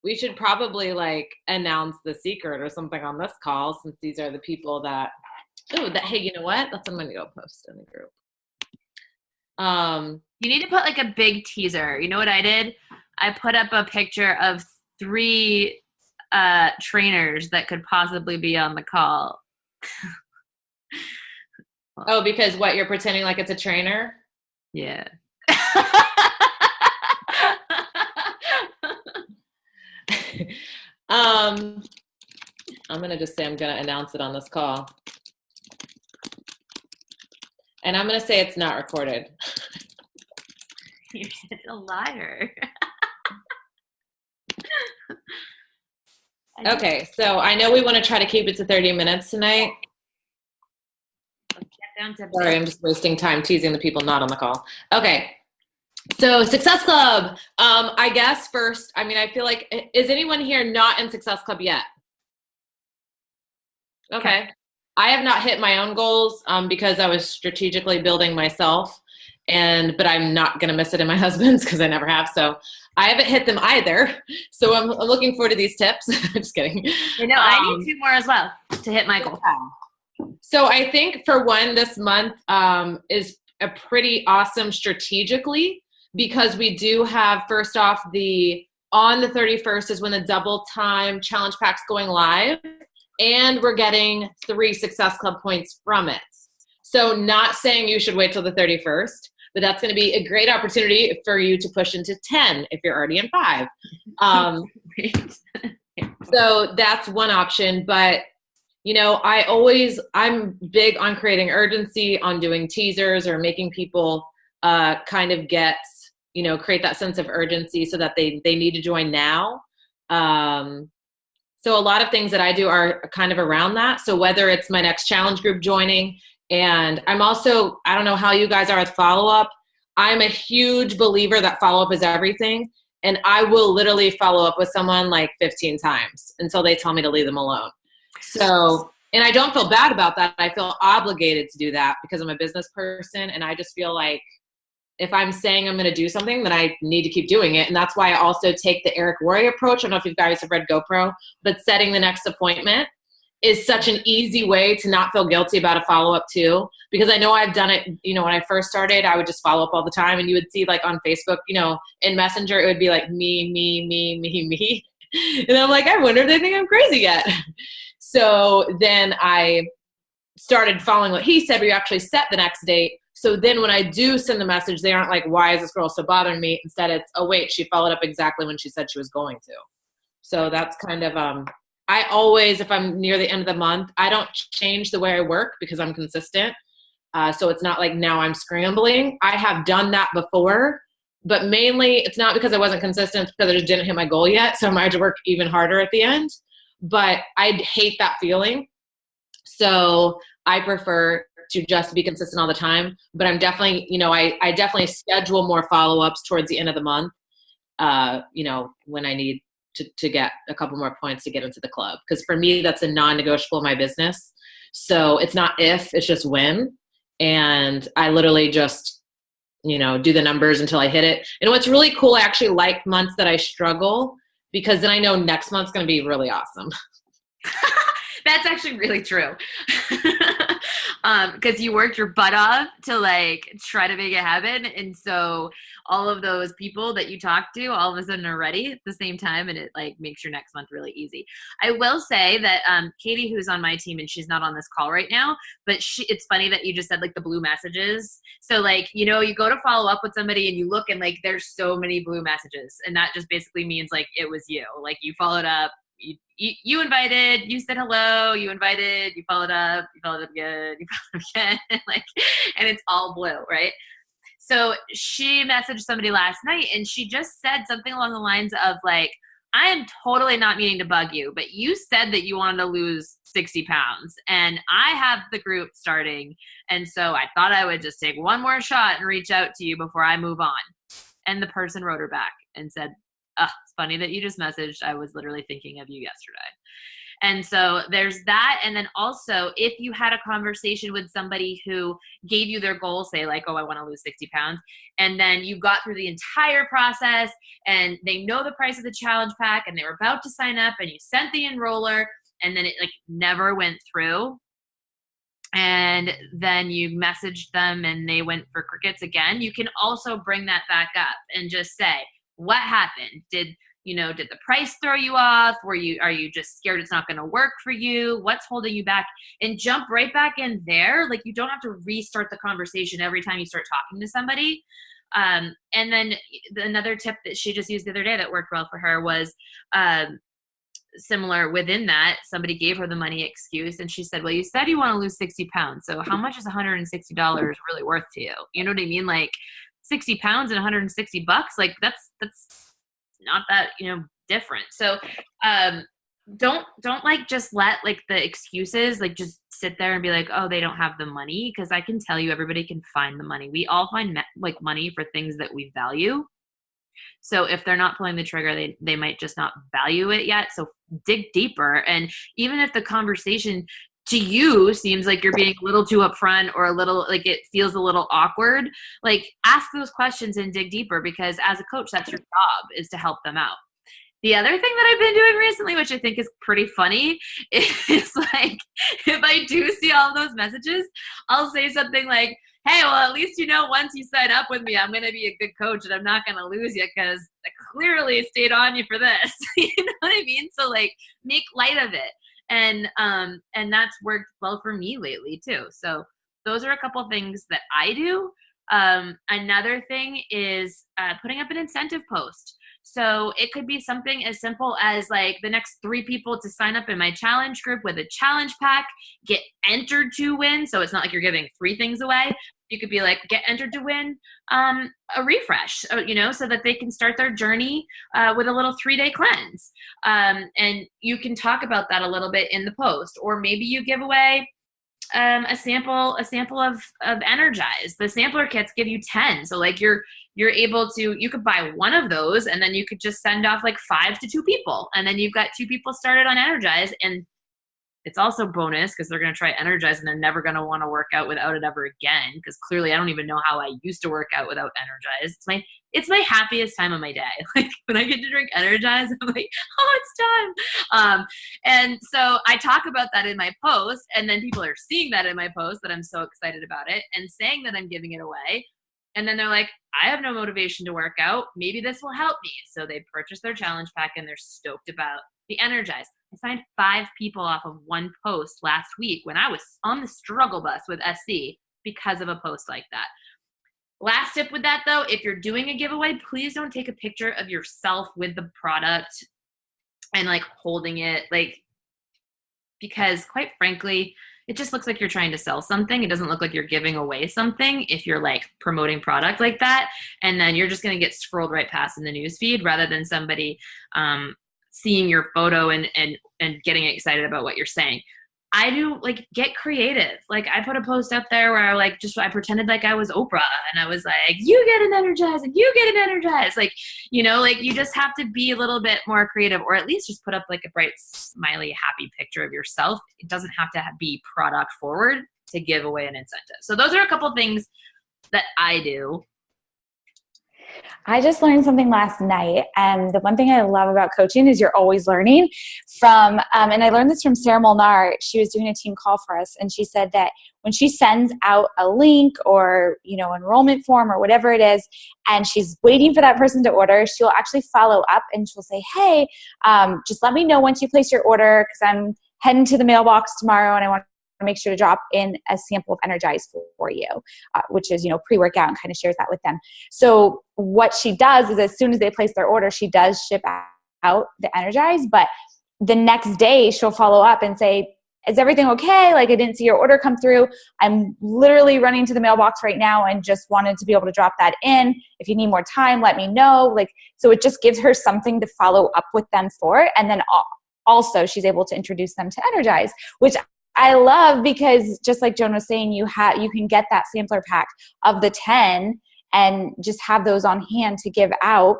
We should probably like announce the secret or something on this call since these are the people that, oh, that, hey, you know what? That's what I'm going to go post in the group. You need to put like a big teaser. You know what I did? I put up a picture of 3 trainers that could possibly be on the call. Oh, because what, you're pretending like it's a trainer? Yeah. I'm going to just say I'm going to announce it on this call. And I'm going to say it's not recorded. You're such a liar. Okay, so I know we want to try to keep it to 30 minutes tonight. Sorry, I'm just wasting time teasing the people not on the call. Okay, so Success Club. I guess first, I mean, I feel like, is anyone here not in Success Club yet? Okay. I have not hit my own goals because I was strategically building myself, but I'm not going to miss it in my husband's because I never have. So I haven't hit them either. So I'm looking forward to these tips. Just kidding. You know, I need 2 more as well to hit my goal. So I think for one, this month is a pretty awesome strategically because we do have, first off, on the 31st is when the double time challenge pack's going live. And we're getting 3 Success Club points from it. So not saying you should wait till the 31st, but that's going to be a great opportunity for you to push into 10 if you're already in 5. So that's one option. But, you know, I'm big on creating urgency, on doing teasers or making people kind of create that sense of urgency so that they need to join now. So a lot of things that I do are kind of around that. So whether it's my next challenge group joining, and I'm also, I don't know how you guys are with follow-up. I'm a huge believer that follow-up is everything. And I will literally follow up with someone like 15 times until they tell me to leave them alone. So, and I don't feel bad about that. I feel obligated to do that because I'm a business person. And I just feel like if I'm saying I'm going to do something, then I need to keep doing it. And that's why I also take the Eric Worre approach. I don't know if you guys have read GoPro, but setting the next appointment is such an easy way to not feel guilty about a follow-up too. Because I know I've done it, you know, when I first started, I would just follow up all the time. And you would see like on Facebook, you know, in Messenger, it would be like me. And I'm like, I wonder if they think I'm crazy yet. So then I started following what he said, we actually set the next date. So then when I do send the message, they aren't like, why is this girl so bothering me? Instead, it's, oh, wait, she followed up exactly when she said she was going to. So that's kind of, I always, if I'm near the end of the month, I don't change the way I work because I'm consistent. So it's not like now I'm scrambling. I have done that before, but mainly it's not because I wasn't consistent, it's because I just didn't hit my goal yet. So I might have to work even harder at the end. But I hate that feeling. So I prefer to just be consistent all the time. But I'm definitely, you know, I definitely schedule more follow-ups towards the end of the month, you know, when I need to get a couple more points to get into the club. Because for me, that's a non-negotiable in my business. So it's not if, it's just when. And I literally just, you know, do the numbers until I hit it. And what's really cool, I actually like months that I struggle because then I know next month's going to be really awesome. That's actually really true. Because you worked your butt off to like try to make it happen. And so all of those people that you talk to all of a sudden are ready at the same time. And it like makes your next month really easy. I will say that Katie, who's on my team, and she's not on this call right now, but it's funny that you just said like the blue messages. So like, you know, you go to follow up with somebody and you look and like there's so many blue messages. And that just basically means like it was you. Like you followed up. You invited, you said hello, you invited, you followed up again, you followed up again, like, and it's all blue, right? So she messaged somebody last night and she just said something along the lines of like, I am totally not meaning to bug you, but you said that you wanted to lose 60 pounds and I have the group starting. And so I thought I would just take one more shot and reach out to you before I move on. And the person wrote her back and said, it's funny that you just messaged. I was literally thinking of you yesterday. And so there's that. And then also, if you had a conversation with somebody who gave you their goal, say like, oh, I want to lose 60 pounds, and then you got through the entire process and they know the price of the challenge pack and they were about to sign up and you sent the enroller and then it like never went through, and then you messaged them and they went for crickets again, you can also bring that back up and just say, what happened? Did the price throw you off? Are you just scared it's not going to work for you? What's holding you back? And jump right back in there. Like, you don't have to restart the conversation every time you start talking to somebody. And then another tip that she just used the other day that worked well for her was, similar within that, somebody gave her the money excuse and she said, well, you said you want to lose 60 pounds. So how much is $160 really worth to you? You know what I mean? Like 60 pounds and $160, like that's not that, different. So, don't like just let like the excuses, like just sit there and be like, oh, they don't have the money. Cause I can tell you, everybody can find the money. We all find like money for things that we value. So if they're not pulling the trigger, they might just not value it yet. So dig deeper. And even if the conversation to you seems like you're being a little too upfront or a little like it feels a little awkward, like ask those questions and dig deeper, because as a coach, that's your job, is to help them out. The other thing that I've been doing recently, which I think is pretty funny, is like, if I do see all those messages, I'll say something like, hey, well, at least once you sign up with me, I'm going to be a good coach and I'm not going to lose you because I clearly stayed on you for this. You know what I mean? So like, make light of it. And that's worked well for me lately too. So those are a couple things that I do. Another thing is putting up an incentive post. So it could be something as simple as like the next 3 people to sign up in my challenge group with a challenge pack get entered to win. So it's not like you're giving 3 things away. You could be like, get entered to win a refresh, so that they can start their journey with a little 3-day cleanse. And you can talk about that a little bit in the post, or maybe you give away a sample of Energize. The sampler kits give you 10. So like you're able to, you could buy one of those and then you could just send off like 5 to 2 people. And then you've got 2 people started on Energize, and it's also bonus because they're going to try Energize and they're never going to want to work out without it ever again. Because clearly I don't even know how I used to work out without Energize. It's my happiest time of my day. Like when I get to drink Energize, I'm like, oh, it's time. And so I talk about that in my post, and then people are seeing that in my post that I'm so excited about it and saying that I'm giving it away. And then they're like, I have no motivation to work out. Maybe this will help me. So they purchase their challenge pack and they're stoked about the Energize. I signed 5 people off of one post last week when I was on the struggle bus with SC because of a post like that. Last tip with that though, if you're doing a giveaway, please don't take a picture of yourself with the product and like holding it, like, because quite frankly, it just looks like you're trying to sell something. It doesn't look like you're giving away something if you're like promoting product like that. And then you're just going to get scrolled right past in the newsfeed rather than somebody seeing your photo and getting excited about what you're saying. I do like get creative. Like I put a post up there where I pretended like I was Oprah and I was like, you get an Energize and you get an Energize. Like, like you just have to be a little bit more creative, or at least just put up like a bright, smiley, happy picture of yourself. It doesn't have to be product forward to give away an incentive. So those are a couple things that I do. I just learned something last night, and the one thing I love about coaching is you're always learning from, and I learned this from Sarah Molnar. She was doing a team call for us, and she said that when she sends out a link or, enrollment form or whatever it is, and she's waiting for that person to order, she'll actually follow up and she'll say, hey, just let me know once you place your order because I'm heading to the mailbox tomorrow and I want to make sure to drop in a sample of Energize for you, which is, pre-workout, and kind of shares that with them. So what she does is as soon as they place their order, she does ship out the Energize, but the next day she'll follow up and say, is everything okay? Like I didn't see your order come through. I'm literally running to the mailbox right now and just wanted to be able to drop that in. If you need more time, let me know. So it just gives her something to follow up with them for. And then also she's able to introduce them to Energize, which I love because just like Joan was saying, you can get that sampler pack of the 10 and just have those on hand to give out.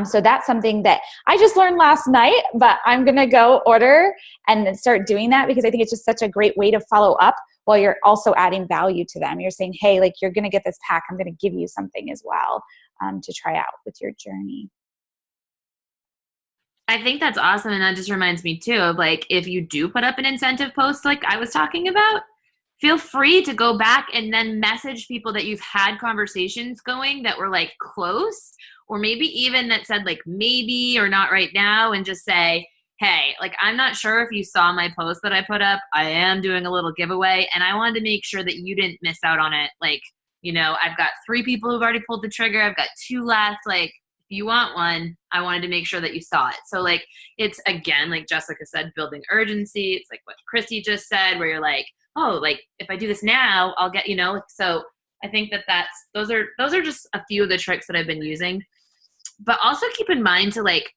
So that's something that I just learned last night, but I'm going to go order and then start doing that because I think it's just such a great way to follow up while you're also adding value to them. You're saying, hey, like you're going to get this pack. I'm going to give you something as well to try out with your journey. I think that's awesome. And that just reminds me too of like, if you do put up an incentive post like I was talking about, feel free to go back and then message people that you've had conversations going that were like close, or maybe even that said like maybe or not right now, and just say, hey, like I'm not sure if you saw my post that I put up. I am doing a little giveaway and I wanted to make sure that you didn't miss out on it. Like, you know, I've got 3 people who've already pulled the trigger. I've got 2 left. Like, if you want one, I wanted to make sure that you saw it. So like, it's again, like Jessica said, building urgency. It's like what Christy just said, where you're like, oh, like if I do this now, I'll get, you know. So I think that those are just a few of the tricks that I've been using. But also keep in mind to like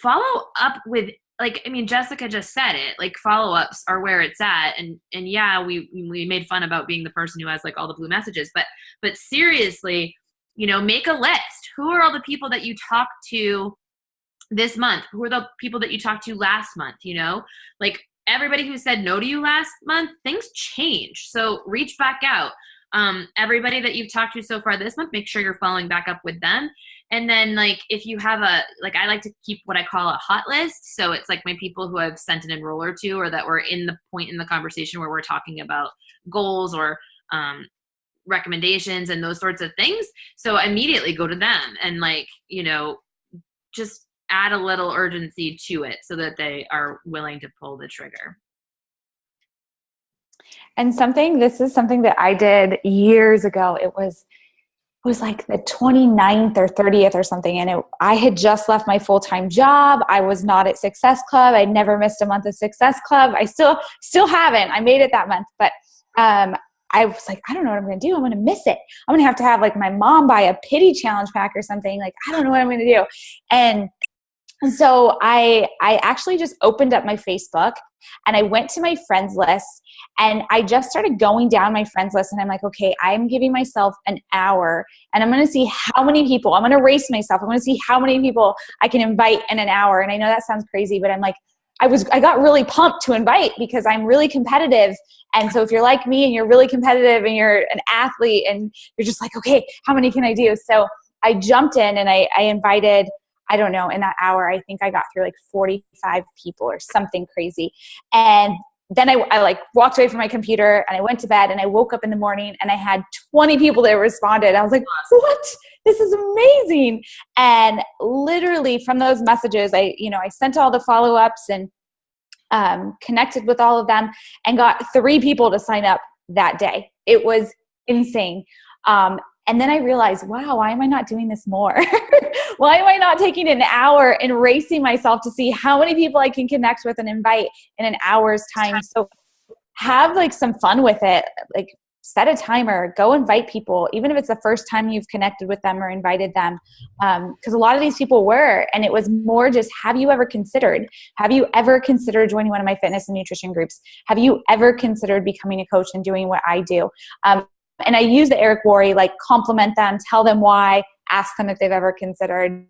follow up with, like, I mean, Jessica just said it, like follow-ups are where it's at. And yeah, we made fun about being the person who has like all the blue messages, but seriously, you know, make a list. Who are all the people that you talked to this month? Who are the people that you talked to last month? You know, like everybody who said no to you last month, things change. So reach back out. Everybody that you've talked to so far this month, make sure you're following back up with them. And then like, if you have like I like to keep what I call a hot list. So it's like my people who I've sent an enroller to, or that we're in the point in the conversation where we're talking about goals or, recommendations and those sorts of things. So immediately go to them and like, you know, just add a little urgency to it so that they are willing to pull the trigger. And this is something that I did years ago. It was like the 29th or 30th or something. And I had just left my full-time job. I was not at Success Club. I'd never missed a month of Success Club. I still haven't. I made it that month, but, I was like, I don't know what I'm going to do. I'm going to miss it. I'm going to have like my mom buy a pity challenge pack or something. Like, I don't know what I'm going to do. And so I actually just opened up my Facebook and I went to my friends list and I just started going down my friends list and I'm like, okay, I'm giving myself an hour and I'm going to see how many people, I'm going to race myself. I'm going to see how many people I can invite in an hour. And I know that sounds crazy, but I'm like, I got really pumped to invite because I'm really competitive. And so if you're like me and you're really competitive and you're an athlete and you're just like, okay, how many can I do? So I jumped in and I invited, I don't know, in that hour, I think I got through like 45 people or something crazy. And then I like walked away from my computer and I went to bed and I woke up in the morning and I had 20 people that responded. I was like, what? This is amazing. And literally from those messages, I sent all the follow-ups and connected with all of them and got 3 people to sign up that day. It was insane. And then I realized, wow, why am I not doing this more? Why am I not taking an hour and racing myself to see how many people I can connect with and invite in an hour's time? So have like some fun with it. Like set a timer, go invite people, even if it's the first time you've connected with them or invited them. Because a lot of these people were, and it was more just, have you ever considered joining one of my fitness and nutrition groups? Have you ever considered becoming a coach and doing what I do? And I use the Eric Worre, like compliment them, tell them why, ask them if they've ever considered.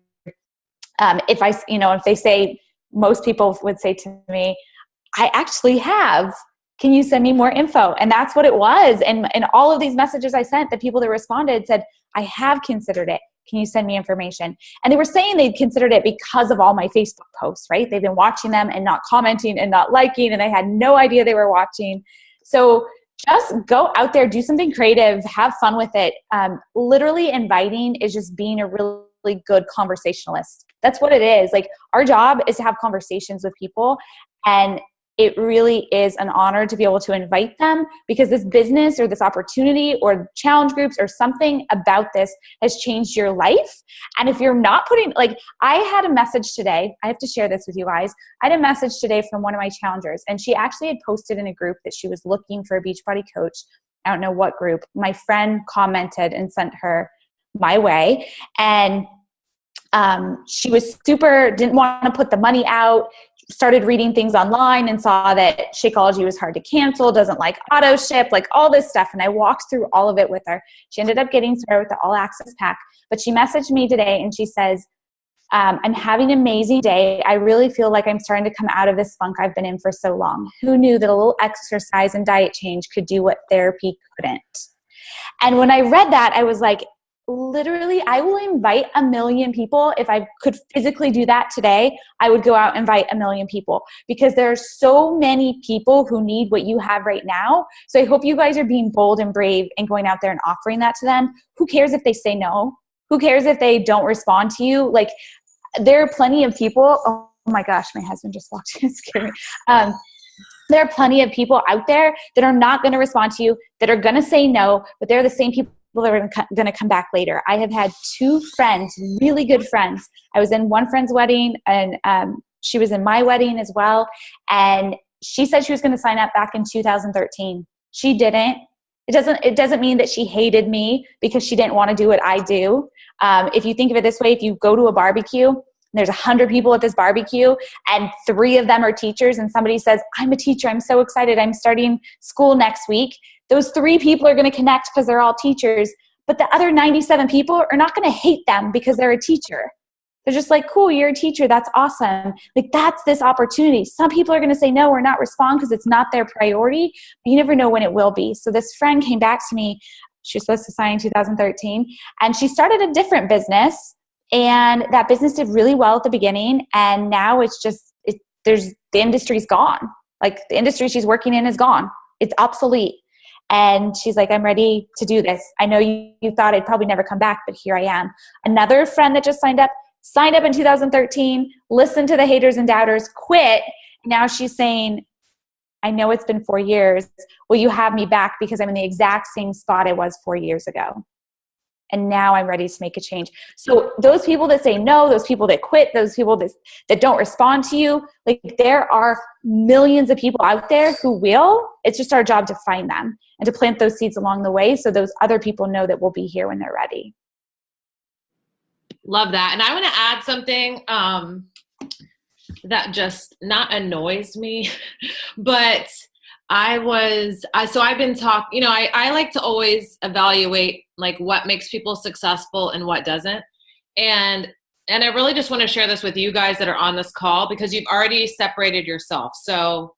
If they say, most people would say to me, I actually have. Can you send me more info? And that's what it was. And all of these messages I sent, the people that responded said, I have considered it. Can you send me information? And they were saying they'd considered it because of all my Facebook posts, right? They've been watching them and not commenting and not liking, and I had no idea they were watching. So just go out there, do something creative, have fun with it. Literally inviting is just being a really good conversationalist. That's what it is. Like our job is to have conversations with people, and it really is an honor to be able to invite them because this business or this opportunity or challenge groups or something about this has changed your life. And if you're not I had a message today, I have to share this with you guys. I had a message today from one of my challengers, and she actually had posted in a group that she was looking for a Beachbody coach. I don't know what group. My friend commented and sent her my way. And she was didn't want to put the money out, started reading things online and saw that Shakeology was hard to cancel, doesn't like auto ship, like all this stuff. And I walked through all of it with her. She ended up getting started with the All Access Pack, but she messaged me today and she says, I'm having an amazing day. I really feel like I'm starting to come out of this funk I've been in for so long. Who knew that a little exercise and diet change could do what therapy couldn't? And when I read that, I was like, literally, I will invite 1 million people. If I could physically do that today, I would go out and invite 1 million people, because there are so many people who need what you have right now. So I hope you guys are being bold and brave and going out there and offering that to them. Who cares if they say no? Who cares if they don't respond to you? Like, there are plenty of people. Oh my gosh, my husband just walked in. It scared me. There are plenty of people out there that are not going to respond to you, that are going to say no, but they're the same people that are going to come back later. I have had 2 friends, really good friends. I was in one friend's wedding, and she was in my wedding as well. And she said she was going to sign up back in 2013. She didn't. It doesn't mean that she hated me because she didn't want to do what I do. If you think of it this way, if you go to a barbecue and there's 100 people at this barbecue and 3 of them are teachers, and somebody says, I'm a teacher, I'm so excited, I'm starting school next week. Those 3 people are going to connect because they're all teachers, but the other 97 people are not going to hate them because they're a teacher. They're just like, cool, you're a teacher, that's awesome. Like, that's this opportunity. Some people are going to say no or not respond because it's not their priority, but you never know when it will be. So this friend came back to me. She was supposed to sign in 2013, and she started a different business, and that business did really well at the beginning, and now it's just, the industry's gone. Like, the industry she's working in is gone. It's obsolete. And she's like, I'm ready to do this. I know you thought I'd probably never come back, but here I am. Another friend that just signed up in 2013, listened to the haters and doubters, quit. Now she's saying, I know it's been 4 years. Will you have me back? Because I'm in the exact same spot I was 4 years ago. And now I'm ready to make a change. So those people that say no, those people that quit, those people that don't respond to you, like, there are millions of people out there who will. It's just our job to find them and to plant those seeds along the way so those other people know that we'll be here when they're ready. Love that. And I want to add something that just not annoys me, but I've been talking, I like to always evaluate like what makes people successful and what doesn't. And I really just want to share this with you guys that are on this call, because you've already separated yourself. So,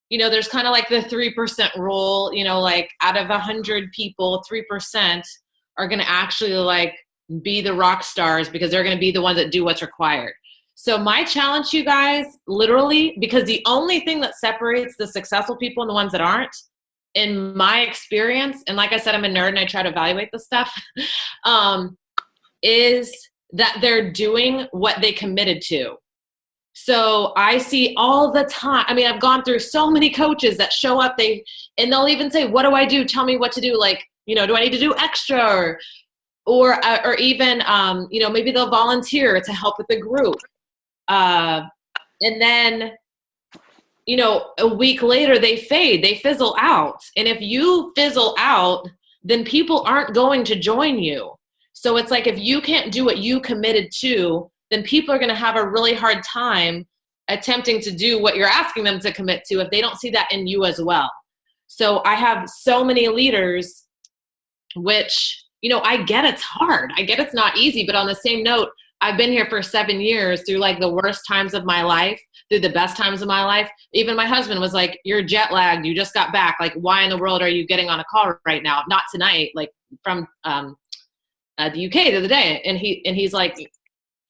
there's kind of like the 3% rule, like out of 100 people, 3% are going to actually like be the rock stars because they're going to be the ones that do what's required. So my challenge to you guys, literally, because the only thing that separates the successful people and the ones that aren't, in my experience, and like I said, I'm a nerd and I try to evaluate this stuff, is that they're doing what they committed to. So I see all the time, I've gone through so many coaches that show up, and they'll even say, what do I do? Tell me what to do. Like, do I need to do extra? Or even, maybe they'll volunteer to help with the group. And then, a week later they fizzle out. And if you fizzle out, then people aren't going to join you. So it's like, if you can't do what you committed to, then people are going to have a really hard time attempting to do what you're asking them to commit to if they don't see that in you as well. So I have so many leaders, which, I get it's hard. I get it's not easy, but on the same note, I've been here for 7 years through like the worst times of my life, through the best times of my life. Even my husband was like, you're jet lagged. You just got back. Like, why in the world are you getting on a call right now? Not tonight, like from the UK the other day. And he's like,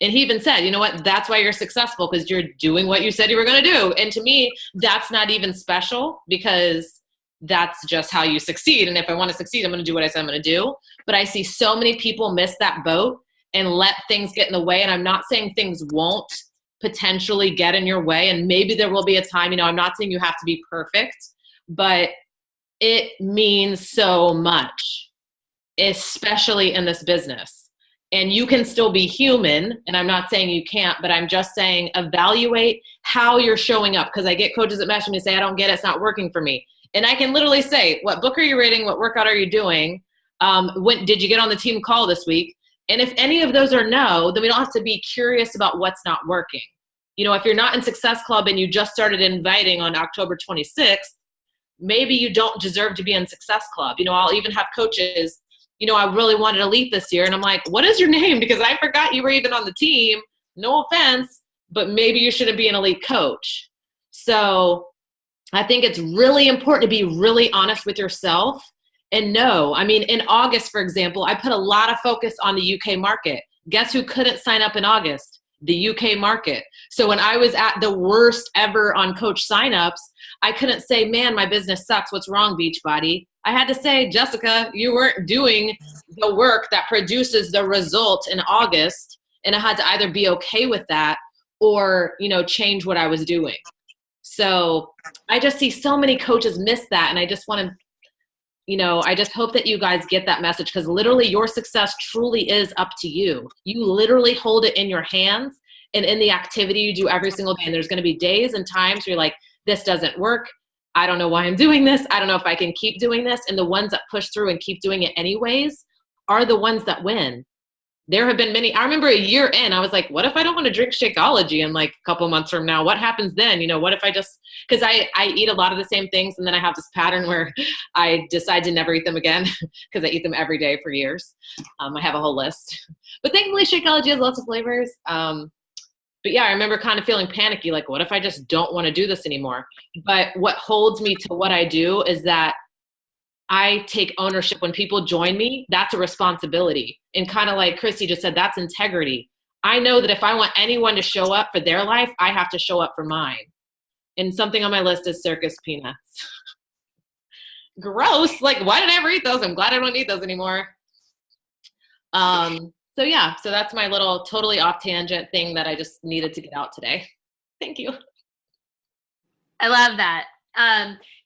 and he even said, you know what, that's why you're successful, because you're doing what you said you were going to do. And to me, that's not even special, because that's just how you succeed. And if I want to succeed, I'm going to do what I said I'm going to do. But I see so many people miss that boat and let things get in the way. And I'm not saying things won't potentially get in your way. And maybe there will be a time, I'm not saying you have to be perfect, but it means so much, especially in this business. And you can still be human. And I'm not saying you can't, but I'm just saying evaluate how you're showing up. Because I get coaches that message me and say, I don't get it. It's not working for me. And I can literally say, what book are you reading? What workout are you doing? When did you get on the team call this week? And if any of those are no, then we don't have to be curious about what's not working. If you're not in Success Club and you just started inviting on October 26th, maybe you don't deserve to be in Success Club. I'll even have coaches, I really wanted Elite this year. And I'm like, what is your name? Because I forgot you were even on the team. no offense, but maybe you shouldn't be an elite coach. So I think it's really important to be really honest with yourself and know. I mean, in August, for example, I put a lot of focus on the UK market. Guess who couldn't sign up in August? The UK market. So when I was at the worst ever on coach signups, I couldn't say, man, my business sucks. What's wrong, Beachbody? I had to say, Jessica, you weren't doing the work that produces the result in August. And I had to either be okay with that or, change what I was doing. So I just see so many coaches miss that. And I just want to, I just hope that you guys get that message, because literally your success truly is up to you. You literally hold it in your hands and in the activity you do every single day. And there's going to be days and times where you're like, this doesn't work. I don't know why I'm doing this. I don't know if I can keep doing this. And the ones that push through and keep doing it anyways are the ones that win. There have been many. I remember a year in, I was like, what if I don't want to drink Shakeology in like a couple months from now? What happens then? What if I just, because I eat a lot of the same things, and then I have this pattern where I decide to never eat them again because I eat them every day for years. I have a whole list. But thankfully, Shakeology has lots of flavors. But yeah, I remember kind of feeling panicky, like, what if I just don't want to do this anymore? But what holds me to what I do is that I take ownership. When people join me, that's a responsibility. And kind of like Christy just said, that's integrity. I know that if I want anyone to show up for their life, I have to show up for mine. And something on my list is circus peanuts. Gross. Like, why did I ever eat those? I'm glad I don't eat those anymore. So yeah, so that's my little totally off tangent thing that I just needed to get out today. Thank you. I love that.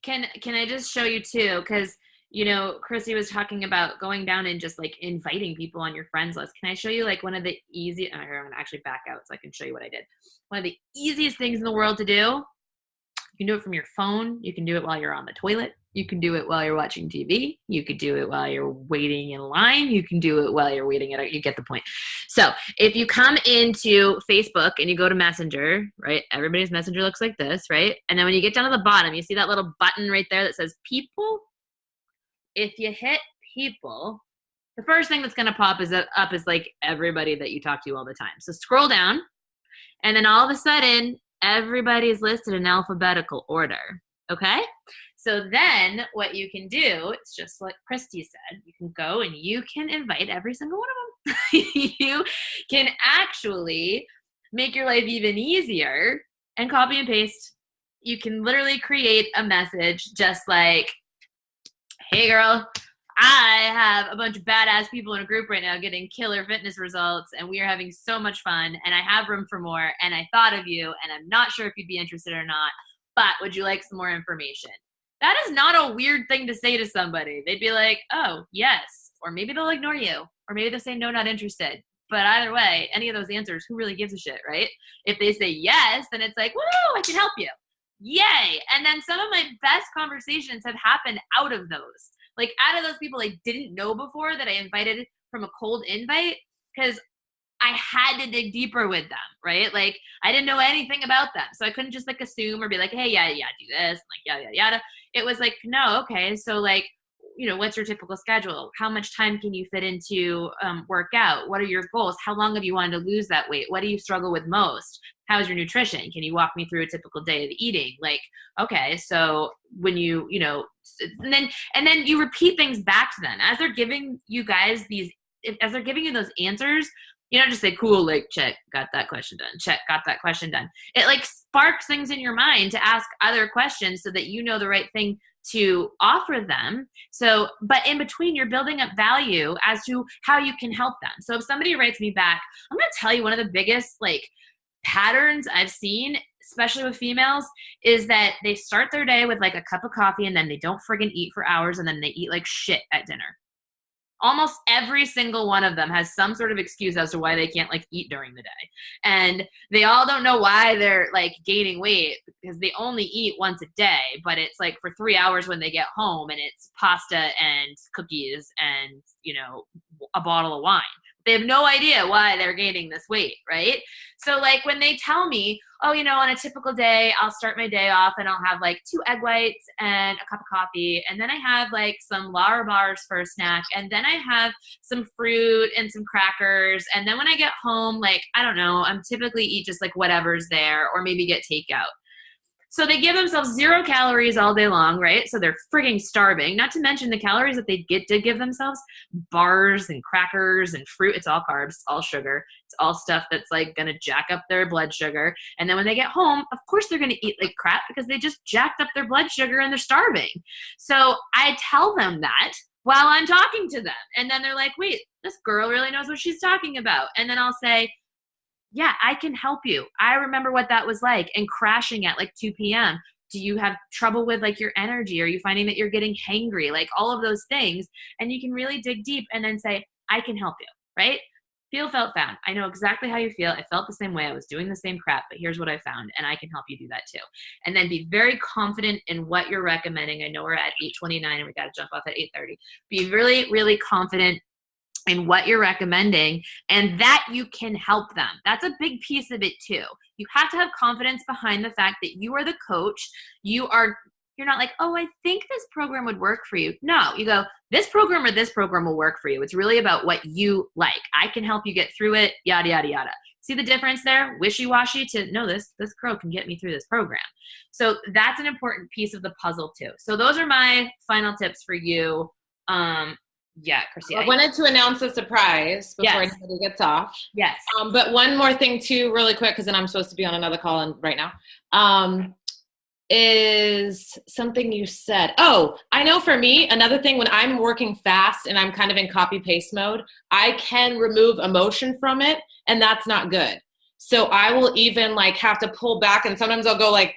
Can I just show you too? Because Chrissy was talking about going down and just like inviting people on your friends list. Can I show you like one of the easy, I'm going to actually back out so I can show you what I did. One of the easiest things in the world to do. You can do it from your phone. You can do it while you're on the toilet. You can do it while you're watching TV. You could do it while you're waiting in line. You can do it while you're waiting you get the point. So if you come into Facebook and you go to Messenger, right? Everybody's Messenger looks like this, right? And then when you get down to the bottom, you see that little button right there that says people. If you hit people, the first thing that's going to pop is like everybody that you talk to all the time. So scroll down, and then all of a sudden, everybody is listed in alphabetical order. Okay? So then what you can do, it's just like Christy said, you can go and you can invite every single one of them. You can actually make your life even easier and copy and paste. You can literally create a message just like, hey girl, I have a bunch of badass people in a group right now getting killer fitness results, and we are having so much fun, and I have room for more, and I thought of you, and I'm not sure if you'd be interested or not, but would you like some more information? That is not a weird thing to say to somebody. They'd be like, oh, yes, or maybe they'll ignore you, or maybe they'll say no, not interested. But either way, any of those answers, who really gives a shit, right? If they say yes, then it's like, woo, I can help you. Yay. And then some of my best conversations have happened out of those. Like out of those people I didn't know before that I invited from a cold invite, because I had to dig deeper with them, right? Like I didn't know anything about them. So I couldn't just like assume or be like, hey, yeah, do this, like yada, yada, yada. It was like, no, okay. So like, what's your typical schedule? How much time can you fit into workout? What are your goals? How long have you wanted to lose that weight? What do you struggle with most? How's your nutrition? Can you walk me through a typical day of eating? Like, okay, so when and then you repeat things back to them as they're giving you guys as they're giving you those answers. Just say, cool, like, check, got that question done. Check, got that question done. It like sparks things in your mind to ask other questions so that you know the right thing to offer them. So, but in between, you're building up value as to how you can help them. So if somebody writes me back, I'm going to tell you one of the biggest like patterns I've seen, especially with females, is that they start their day with like a cup of coffee and then they don't friggin' eat for hours, and then they eat like shit at dinner. Almost every single one of them has some sort of excuse as to why they can't like eat during the day. And they all don't know why they're like gaining weight, because they only eat once a day, but it's like for 3 hours when they get home, and it's pasta and cookies and, a bottle of wine. They have no idea why they're gaining this weight, right? So like when they tell me, oh, on a typical day, I'll start my day off and I'll have like 2 egg whites and a cup of coffee. And then I have like some Lara bars for a snack. And then I have some fruit and some crackers. And then when I get home, like, I don't know, I'm typically eat just like whatever's there or maybe get takeout. So they give themselves 0 calories all day long, right? So they're frigging starving. Not to mention the calories that they get to give themselves, bars and crackers and fruit. It's all carbs, it's all sugar. It's all stuff that's like going to jack up their blood sugar. And then when they get home, of course they're going to eat like crap because they just jacked up their blood sugar and they're starving. So I tell them that while I'm talking to them. And then they're like, wait, this girl really knows what she's talking about. And then I'll say, yeah, I can help you. I remember what that was like and crashing at like 2 p.m. Do you have trouble with like your energy? Are you finding that you're getting hangry? Like all of those things. And you can really dig deep and then say, I can help you, right? Feel, felt, found. I know exactly how you feel. I felt the same way. I was doing the same crap, but here's what I found, and I can help you do that too. And then be very confident in what you're recommending. I know we're at 8:29 and we got to jump off at 8:30. Be really, really confident in what you're recommending and that you can help them. That's a big piece of it too. You have to have confidence behind the fact that you are the coach. You're not like, oh, I think this program would work for you. No, you go, this program or this program will work for you. It's really about what you like. I can help you get through it, yada, yada, yada. See the difference there? Wishy-washy to, no, this girl can get me through this program. So that's an important piece of the puzzle too. So those are my final tips for you. Yeah, Christy. I wanted to announce a surprise before anybody gets off. Yes. But one more thing too, really quick, because then I'm supposed to be on another call right now, is something you said. Oh, I know for me, another thing when I'm working fast and I'm kind of in copy paste mode, I can remove emotion from it, and that's not good. So I will even like have to pull back, and sometimes I'll go like,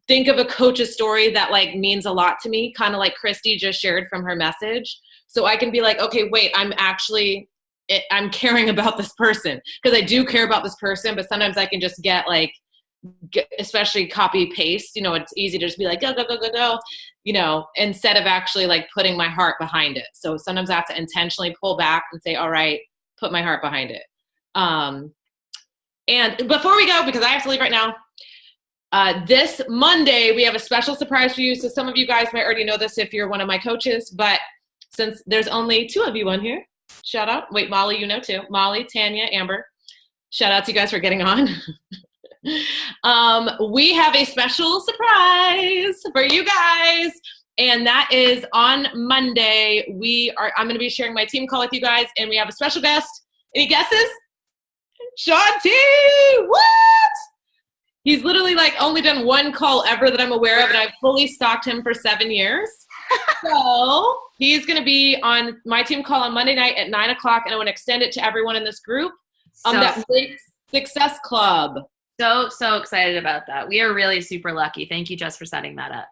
think of a coach's story that like means a lot to me, kind of like Christy just shared from her message. So I can be like, okay, wait, I'm caring about this person because I do care about this person, but sometimes I can just get like, especially copy paste, it's easy to just be like, go, instead of actually like putting my heart behind it. So sometimes I have to intentionally pull back and say, all right, put my heart behind it. And before we go, because I have to leave right now, this Monday, we have a special surprise for you. So some of you guys might already know this if you're one of my coaches, but since there's only 2 of you on here, shout out. Wait, Molly, you know too. Molly, Tanya, Amber. Shout out to you guys for getting on. We have a special surprise for you guys. And that is on Monday. I'm going to be sharing my team call with you guys, and we have a special guest. Any guesses? Sean T. What? He's literally like only done 1 call ever that I'm aware of, and I've fully stalked him for 7 years. So he's going to be on my team call on Monday night at 9 o'clock, and I want to extend it to everyone in this group. That Make Success Club. So excited about that. We are really super lucky. Thank you, Jess, for setting that up.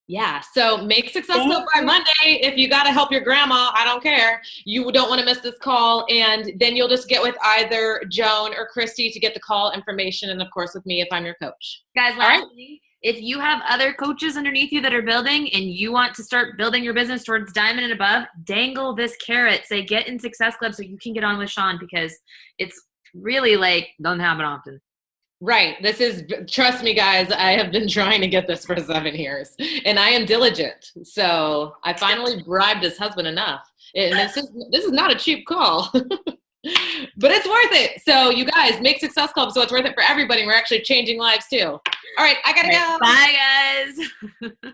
Yeah, so Make Success Club by Monday. If you got to help your grandma, I don't care. You don't want to miss this call, and then you'll just get with either Joan or Christy to get the call information, and of course with me if I'm your coach. Guys, lastly, if you have other coaches underneath you that are building and you want to start building your business towards diamond and above, dangle this carrot. Say, get in Success Club so you can get on with Sean, because it's really like, doesn't happen often. Right. Trust me, guys, I have been trying to get this for 7 years, and I am diligent. So I finally bribed his husband enough. And this is not a cheap call, but it's worth it. So you guys, Make Success Club, so it's worth it for everybody. We're actually changing lives too. All right, I got to go. Bye, guys.